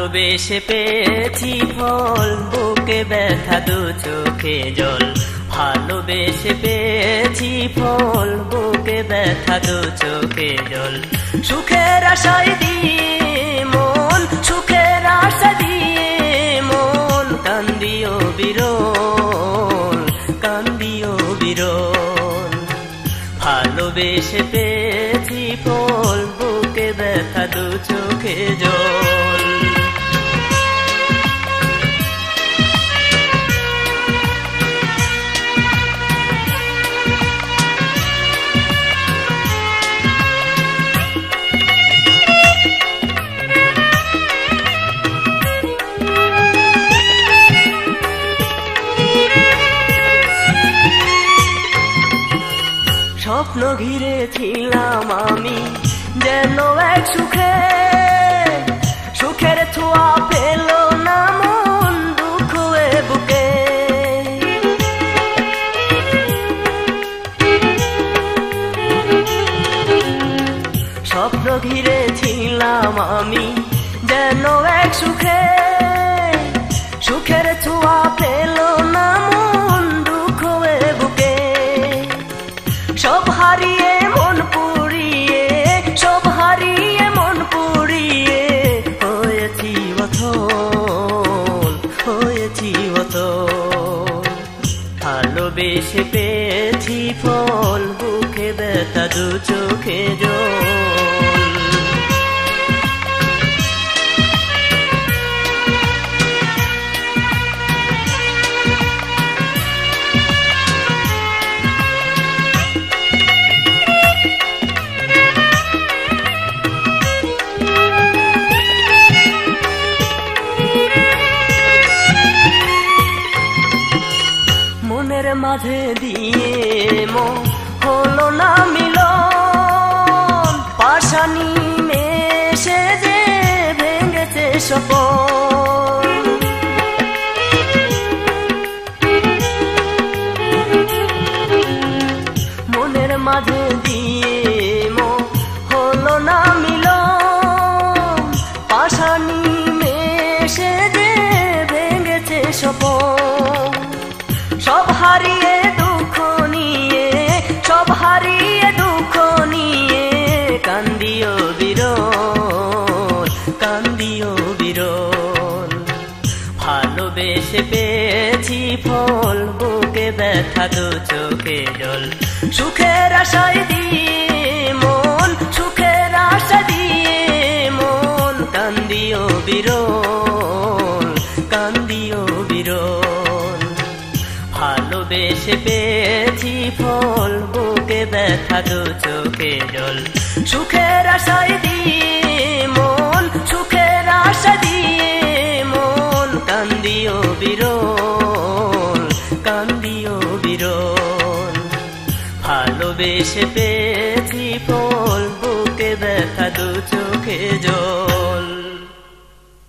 ভালোবেসে পেয়েছি ফল, বুকে ব্যথা দু চোখে জল। ভালোবেসে পেয়েছি ফল, বুকে ব্যথা দু চোখে জল। সুখের আশায় দিয়ে মন, সুখের আশা দিয়ে মন, কান্দিও বিরল, কান্দিও বিরল। ভালোবেসে পেয়েছি ফল, বুকে ব্যথা দু চোখে জল। স্বপ্ন ঘিরেছিলাম আমি যেন এক সুখে, সুখের ছোঁয়া পেল না মন, দুঃখ এ বুকে। স্বপ্ন ঘিরেছিলাম আমি যেন এক সুখে, সুখের ছোঁয়া পেল না মন, দুঃখ এ বুকে। সব হারিয়ে মন পুড়িয়ে, সব হারিয়ে মন পুড়িয়ে, হয়েছি অথল, হয়েছি অথল। ভালোবেসে পেয়েছি ফল, বুকে ব্যথা দু চোখে জল। মনের মাঝে দিয়ে মন হলো না মিলন, পাশানি মেশে যে ভেঙেছে স্বপন। মনের মাঝে দিয়ে মন হলো না মিলন, পাশানি মেশে যে ভেঙেছে স্বপন। সব হারিয়ে দুঃখ নিয়ে, সব হারিয়ে দুঃখ নিয়ে, কান্দিও বিরল, কান্দিও বিরল। ভালোবেসে পেয়েছি ফল, বুকে ব্যথা দু চোখে জল। সুখের আশায় দিয়ে মন, সুখের আশা দিয়ে মন, কান্দিও বিরল, কান্দিও বিরল। ভালোবেসে পেয়েছি ফল, বুকে ব্যথা দু চোখে জল। সুখের আশায় দিয়ে মন, সুখের আশা দিয়ে মন, কান্দিও বিরল, কান্দিও বিরল। ভালোবেসে পেয়েছি ফল, বুকে ব্যথা দু চোখে জল।